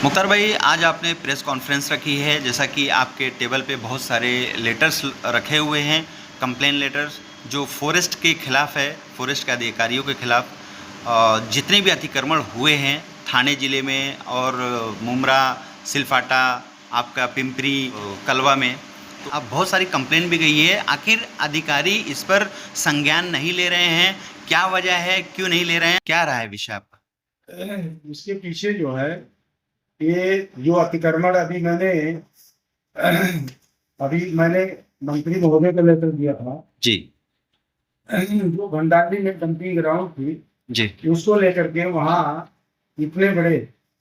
मुख्तार भाई, आज आपने प्रेस कॉन्फ्रेंस रखी है। जैसा कि आपके टेबल पे बहुत सारे लेटर्स रखे हुए हैं, कंप्लेन लेटर्स जो फॉरेस्ट के खिलाफ है, फॉरेस्ट के अधिकारियों के खिलाफ। जितने भी अतिक्रमण हुए हैं थाने ज़िले में और मुमरा, सिलफाटा, आपका पिंपरी, कलवा में, तो अब बहुत सारी कंप्लेन भी गई है। आखिर अधिकारी इस पर संज्ञान नहीं ले रहे हैं, क्या वजह है, क्यों नहीं ले रहे हैं, क्या रहा है विषय आपका? इसके पीछे जो है, ये जो अतिक्रमण अभी मैंने मंत्री महोदय को लेकर दिया था। जी जो भंडारी में डंपिंग ग्राउंड थी, जी उसको लेकर के वहाँ इतने बड़े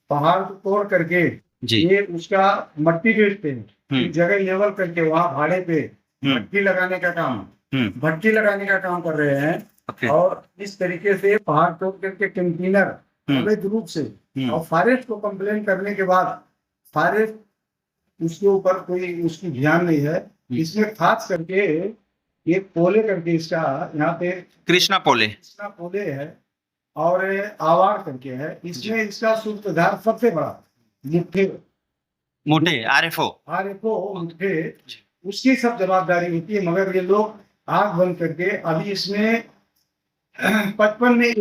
पहाड़ को तोड़ करके जी। ये उसका मट्टी बेचते हैं। हम्म जगह लेवल करके वहाँ भाड़े पे हम्म भट्टी लगाने का काम हम्म कर रहे हैं। ओके। और इस तरीके से पहाड़ तोड़ करके कंटेनर अवैध रूप से, और फॉरेस्ट को कंप्लेन करने के बाद फॉरेस्ट उसके ऊपर कोई उसकी ध्यान नहीं है। इसमें खास करके एक पोले करके इसका यहाँ पे कृष्णा पोले है और आवार करके है। इसमें इसका सूत्रधार सबसे बड़ा मुठ्ठे मोटे आरएफओ। मुठ्ठे, उसकी सब जवाबदारी होती है। मगर ये लोग आग बंद करके अभी इसमें 55 में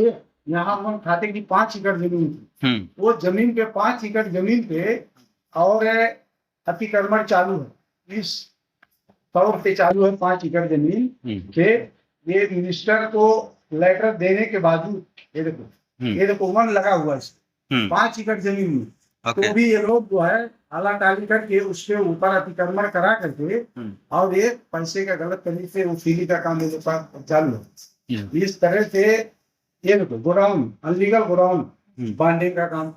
यहाँ हम खाते की 5 एकड़ जमीन थी, वो जमीन पे 5 एकड़ जमीन पे और अतिक्रमण चालू है। इस तौर पे चालू है 5 एकड़ जमीन पे। ये मिनिस्टर को लेटर देने के बावजूद ये देखो वन लगा हुआ है 5 एकड़ जमीन में। तो भी ये लोग जो है आला टाली करके उसके ऊपर अतिक्रमण करा करके और ये पैसे का गलत तरीके से वसूली का काम मेरे पास चालू है। इस तरह से ये देखो गोडाउन, अनलीगल गोडाउन बांधने का काम।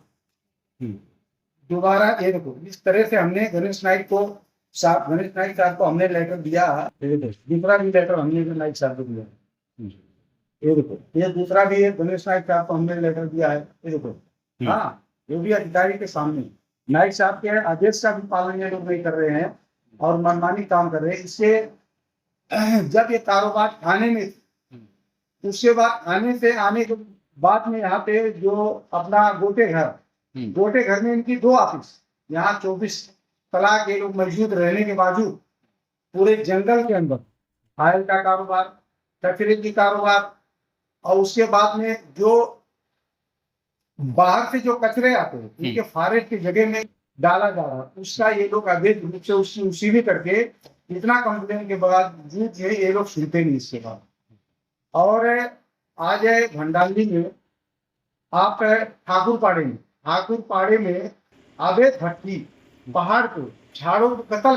दोबारा ये देखो इस तरह से हमने गणेश नाइक साहब को हमने लेटर दिया। दूसरा भी लेटर हमने नाइक साहब को दिया। ये देखो ये दूसरा भी है, गणेश नाइक साहब को हमने लेटर दिया है। ये देखो, हाँ, ये भी अधिकारी के सामने नाइक साहब के आदेश का भी पालन ये लोग नहीं कर रहे हैं और मनमानी काम कर रहे हैं। इससे जब ये कारोबार थाने में, उसके बाद आने से आने के बाद में यहाँ पे जो अपना गोटे घर में इनकी 2 ऑफिस, यहाँ 24 तलाक ये लोग मौजूद रहने के बावजूद पूरे जंगल के अंदर फाइल का कारोबार, कचरे की कारोबार, और उसके बाद में जो बाहर से जो कचरे आते हैं उनके फॉरेस्ट की जगह में डाला जा रहा है, उसका ये लोग अवैध रूप से उसी भी करके इतना कंप्लेन के बावजूद ये लोग सुनते नहीं इसके बाद। और आज भंडारी में आप ठाकुर पाड़े में अवैध भट्टी, पहाड़ को झाड़ों को कत्ल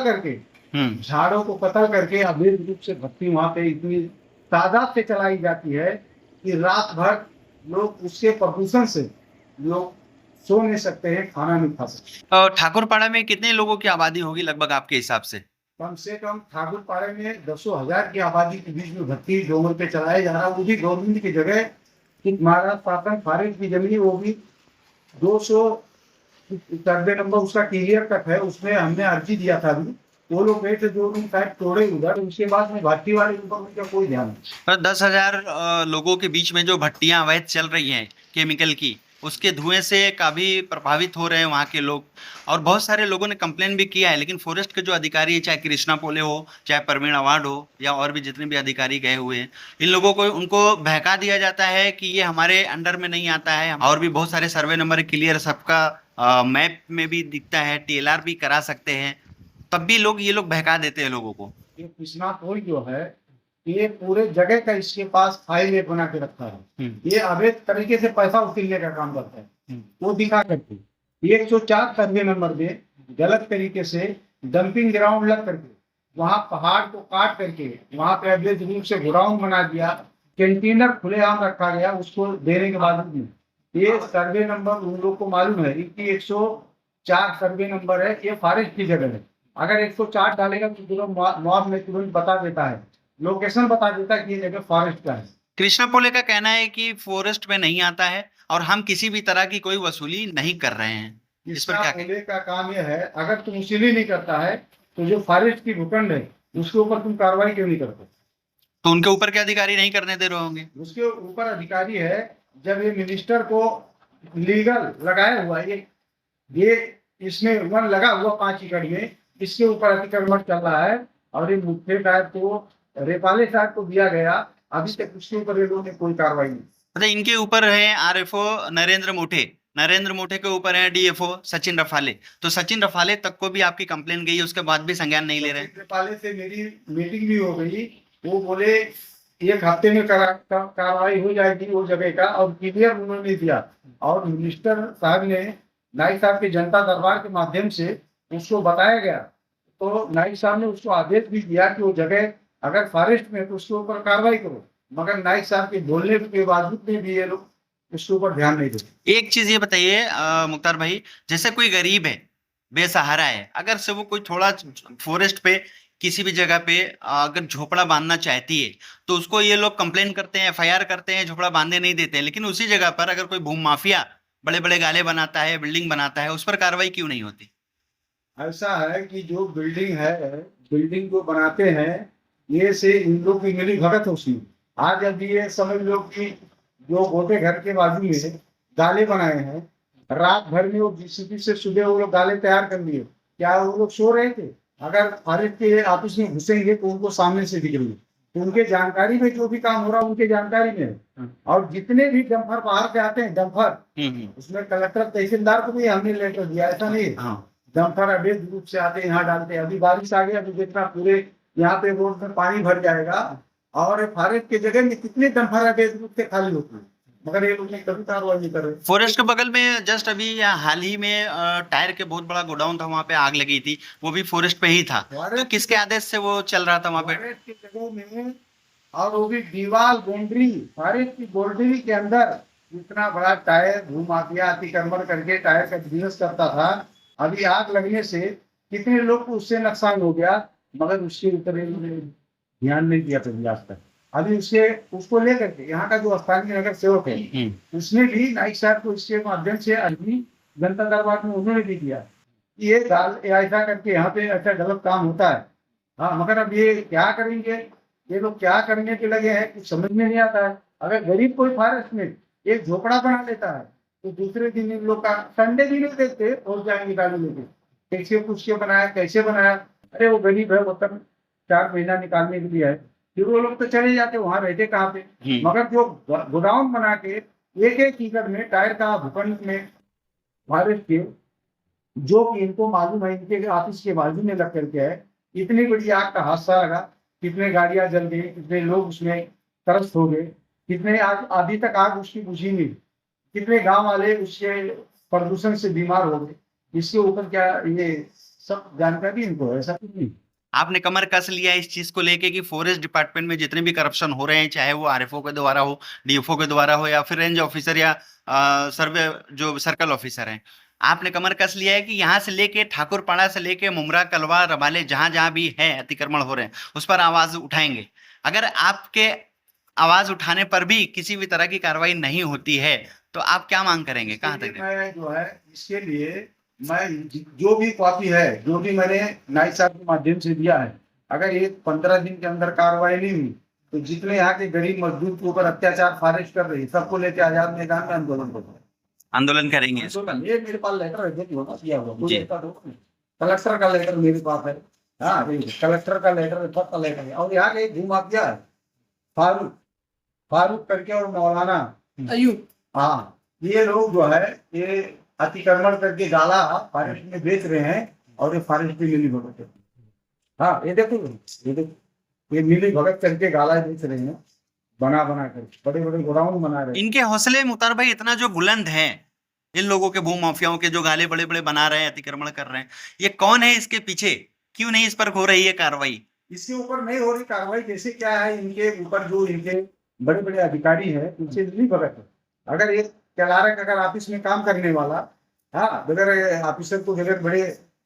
करके अवैध रूप से भट्टी वहां पे इतनी तादाद से चलाई जाती है कि रात भर लोग उसके प्रदूषण से लोग सो नहीं सकते हैं, खाना नहीं खा सकते। और ठाकुरपाड़ा में कितने लोगों की आबादी होगी लगभग आपके हिसाब से? कम से कम ठाकुरपाड़े में 10,000 की आबादी के बीच में भट्टी डोंगर पे चलाया जा रहा है। वो भी गवर्नमेंट की जगह, महाराष्ट्र शासन फॉरेस्ट की जमीन, वो भी 200 सर्वे नंबर उसका क्लियर कट है। उसमें हमने अर्जी दिया था अभी, वो लोग गए थे जो रूम साइड तोड़े उधर, उसके बाद में भट्टी वाले ऊपर उनका कोई ध्यान नहीं। पर 10,000 लोगों के बीच में जो भट्टियां अवैध चल रही हैं केमिकल की, उसके धुएं से काफ़ी प्रभावित हो रहे हैं वहाँ के लोग। और बहुत सारे लोगों ने कंप्लेन भी किया है, लेकिन फॉरेस्ट के जो अधिकारी, चाहे कृष्णा पोले हो, चाहे प्रवीण अवार्ड हो, या और भी जितने भी अधिकारी गए हुए हैं, इन लोगों को उनको बहका दिया जाता है कि ये हमारे अंडर में नहीं आता है। और भी बहुत सारे सर्वे नंबर क्लियर सबका मैप में भी दिखता है, TLR भी करा सकते हैं, तब भी ये लोग बहका देते हैं लोगों को। ये कृष्णा पोल जो है, ये पूरे जगह का इसके पास फाइल बना के रखा है। ये अवैध तरीके से पैसा वसूलने का काम करता है। वो दिखा करके 104 सर्वे नंबर में गलत तरीके से डंपिंग ग्राउंड लग करके वहां पहाड़ को काट करके वहां पे अवैध रूप से गोडाउन बना दिया, कंटेनर खुलेआम रखा गया। उसको देने के बाद ये सर्वे नंबर उन लोग को मालूम है कि 104 सर्वे नंबर है, ये फॉरेस्ट की जगह है। अगर 104 डालेगा तो तुरंत मॉब में तुरंत बता देता है, लोकेशन बता देता है कि ये जगह फॉरेस्ट का है। कृष्णा पोले का कहना है कि फॉरेस्ट में नहीं आता है और हम किसी भी तरह की कोई वसूली नहीं कर रहे हैं। इस पर क्या पोले का काम यह है, अगर तुम वसूली नहीं करता है तो जो फॉरेस्ट की भूखंड है उसके ऊपर तुम कार्रवाई क्यों नहीं करते? तो उनके ऊपर के अधिकारी नहीं करने दे रहे होंगे? उसके ऊपर अधिकारी है, जब ये मिनिस्टर को लीगल लगाया हुआ है, ये इसमें वन लगा हुआ 5 एकड़ में, इसके ऊपर अतिक्रमण चल रहा है और ये मुफ्ते साहब को, रेपाले साहब को दिया गया, अभी तक उसके ऊपर ये लोगों ने कोई कार्रवाई नहीं। मतलब इनके ऊपर है आरएफओ नरेंद्र मोटे के ऊपर है डीएफओ सचिन रफाले। तो सचिन रफाले तक को भी आपकी कंप्लेन गई, उसके बाद भी संज्ञान नहीं ले रहे। रेपाले से मेरी मीटिंग भी हो गई, वो बोले 1 हफ्ते में कार्रवाई हो जाएगी वो जगह का, और क्लियर उन्होंने दिया। और मिनिस्टर साहब ने नाइक साहब के जनता दरबार के माध्यम से उसको बताया गया, तो नाइक साहब ने उसको आदेश भी दिया कि वो जगह अगर फॉरेस्ट में है तो उसके ऊपर कार्रवाई करो, मगर नाइक साहब के बोलने के बावजूद में भी ये लोग उसके ऊपर ध्यान नहीं देते। एक चीज ये बताइए मुख्तार भाई, जैसे कोई गरीब है, बेसहारा है, अगर से वो कोई थोड़ा फॉरेस्ट पे किसी भी जगह पे अगर झोपड़ा बांधना चाहती है, तो उसको ये लोग कंप्लेन करते हैं, एफआईआर करते हैं, झोपड़ा बांधने नहीं देते हैं। लेकिन उसी जगह पर अगर कोई भूमि माफिया बड़े बड़े गाले बनाता है, बिल्डिंग बनाता है, उस पर कार्रवाई क्यों नहीं होती? ऐसा है कि जो बिल्डिंग है, बिल्डिंग को बनाते हैं, ये से इन लोग की मिली भगत होती। आज अभी ये समझ लो कि जो गोटे घर के बाजू में गाले बनाए हैं, रात भर में वो जीसीबी से सुबह वो लोग गाले तैयार कर लिए। क्या वो लोग सो रहे थे? अगर फॉरेस्ट के ऑफिस में घुसेंगे तो उनको सामने से दिख रही है, तो उनके जानकारी में जो भी काम हो रहा है उनके जानकारी में है। और जितने भी डंपर बाहर से आते हैं, डंपर, उसमें कलेक्टर तहसीलदार को भी हमने लेटर दिया, ऐसा नहीं है। डंपर अवैध रूप से आते यहाँ डालते हैं। अभी बारिश आ गई, अभी देखना पूरे यहाँ पे रोड में पानी भर जाएगा, और फॉरेस्ट के जगह में कितने डंपर अवैध रूप से खाली होते हैं, मगर ये लोग ने कभी कार्रवाई नहीं कर रहे। फॉरेस्ट के बगल में जस्ट अभी हाल ही में टायर के बहुत बड़ा गोडाउन था, वहां पे आग लगी थी, वो भी फॉरेस्ट पे ही था। तो किसके आदेश से वो चल रहा था वहां पे? फॉरेस्ट की जगहों में, और वो भी दीवार बाउंड्री, फॉरेस्ट की बाउंड्री के अंदर इतना बड़ा टायर भूमाफिया अतिक्रमण करके टायर का बिजनेस करता था। अभी आग लगने से कितने लोग को उससे नुकसान हो गया, मगर उसके ऊपर ध्यान नहीं दिया कभी आज तक। अभी उसको लेकर के यहाँ का जो स्थानीय नगर सेवक है, उसने भी नाइक साहब को इसके माध्यम से अभी जनता दरबार में उन्होंने भी दिया, ये ऐसा करके यहाँ पे अच्छा गलत काम होता है। हाँ, मगर अब ये क्या करेंगे, ये लोग क्या करने के लगे हैं कुछ समझ में नहीं आता है। अगर गरीब कोई फॉरेस्ट में एक झोपड़ा बना लेता है, तो दूसरे दिन इन लोग का संडे भी नहीं देखते, पहुंच जाएंगे गाड़ी लेके, कैसे पूछ के बनाया, कैसे बनाया। अरे वो गरीब है, वो तब 4 महीना निकालने के लिए है, फिर वो लोग तो चले जाते, वहां रहते कहाँ पे। मगर जो गोडाउन बना के एक एकड़ में टायर का भूखंड में फॉरेस्ट के, जो कि इनको मालूम है, इनके ऑफिस के बाजू में लग करके है, इतनी बड़ी आग का हादसा लगा, कितने गाड़ियां जल गई, कितने लोग उसमें त्रस्त हो गए, कितने आग अभी तक आग उसकी बुझी नहीं, कितने गांव वाले उसके प्रदूषण से बीमार हो गए। इसके ऊपर क्या ये सब जानकारी इनको है? ऐसा कुछ नहीं। आपने कमर कस लिया इस चीज को लेके कि फॉरेस्ट डिपार्टमेंट में जितने भी करप्शन हो रहे हैं, चाहे वो आरएफओ के द्वारा हो, डीएफओ के द्वारा हो, या फिर रेंज ऑफिसर या सर्वे जो सर्कल ऑफिसर हैं, आपने कमर कस लिया है कि यहाँ से लेके ठाकुरपाड़ा से लेके मुमरा, कलवा, रबाले, जहां जहां भी है अतिक्रमण हो रहे हैं, उस पर आवाज उठाएंगे। अगर आपके आवाज उठाने पर भी किसी भी तरह की कार्रवाई नहीं होती है, तो आप क्या मांग करेंगे, कहाँ तक? मैं जो है इसके लिए मैं जो भी कॉपी है, जो भी मैंने नाइक साहब के माध्यम से दिया है, अगर ये 15 दिन के अंदर कार्रवाई नहीं हुई, तो जितने यहाँ के गरीब मजदूर के ऊपर अत्याचार फॉरेस्ट कर रही है, सबको लेके आजाद मैदान में आंदोलन करेंगे। आंदोलन करेंगे। ये मेरे पास लेटर है, दिया हुआ कलेक्टर का लेटर मेरे पास है। हाँ, कलेक्टर का लेटर, सबका लेटर है। और यहाँ के भूमाफिया है, फारूक करके और मौलाना अयूब, हाँ, ये लोग जो है ये अतिक्रमण करके गाला फॉरेस्ट में बेच रहे हैं, और ये फॉरेस्ट भी मिली भगत है। हाँ, ये देखो, ये मिली भगत करके गाला बेच रहे हैं, बना कर बड़े बड़े गोडाउन बना रहे हैं। इनके हौसले मुख्तार भाई इतना जो बुलंद है, इन लोगों के भू माफियाओं के जो गाले बड़े बड़े बना रहे हैं, अतिक्रमण कर रहे हैं, ये कौन है इसके पीछे? क्यों नहीं इस पर हो रही है कार्रवाई? इसके ऊपर नहीं हो रही कार्रवाई, जैसे क्या है, इनके ऊपर जो इनके बड़े बड़े अधिकारी है, उनसे नहीं भगत है। अगर ये क्लर्क अगर ऑफिस में काम करने वाला, हाँ, बगैर ऑफिसर को, बगैर बड़े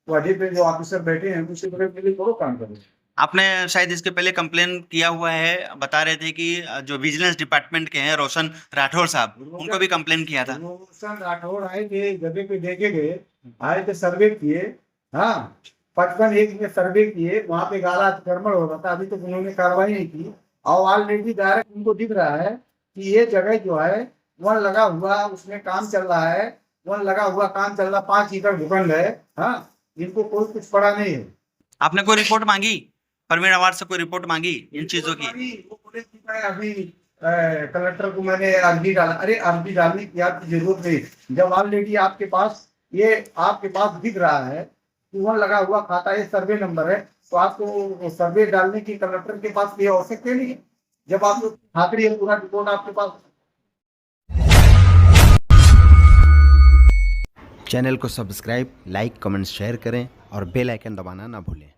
वादे पे जो ऑफिसर बैठे हैं, उससे बगैर थोड़ा काम करें। आपने शायद इसके पहले कंप्लेन किया हुआ है, बता रहे थे कि जो विजिलेंस डिपार्टमेंट के हैं रोशन राठौड़ साहब, उनको भी कंप्लेन किया था। रोशन राठौड़ आए थे, जगह पे देखे गए, आए थे, सर्वे किए, हाँ, 55 में सर्वे किए, वहां पे गाला अतिक्रमण हो रहा था, अभी तक उन्होंने कार्रवाई नहीं की। और ऑलरेडी डायरेक्ट उनको दिख रहा है कि ये जगह जो है वन लगा हुआ, उसमें काम चल रहा है, वन लगा हुआ, काम चल रहा, 5 एकड़ भूखंड है। हाँ, इनको कोई कुछ पड़ा नहीं है। आपने कोई रिपोर्ट मांगी परवीन अवार्ड से, कोई रिपोर्ट मांगी इन चीजों की? वो बोले कि मैं अभी कलेक्टर को मैंने अर्जी डाला। अरे अर्जी डालने की आपकी जरूरत नहीं, जब ऑलरेडी आपके पास ये आपके पास दिख रहा है कि वन लगा हुआ खाता, ये सर्वे नंबर है, तो आपको सर्वे डालने की कलेक्टर के पास ये आवश्यकता नहीं है। जब आपको खातरी है, पूरा रिपोर्ट आपके पास। चैनल को सब्सक्राइब, लाइक, कमेंट, शेयर करें और बेल आइकन दबाना ना भूलें।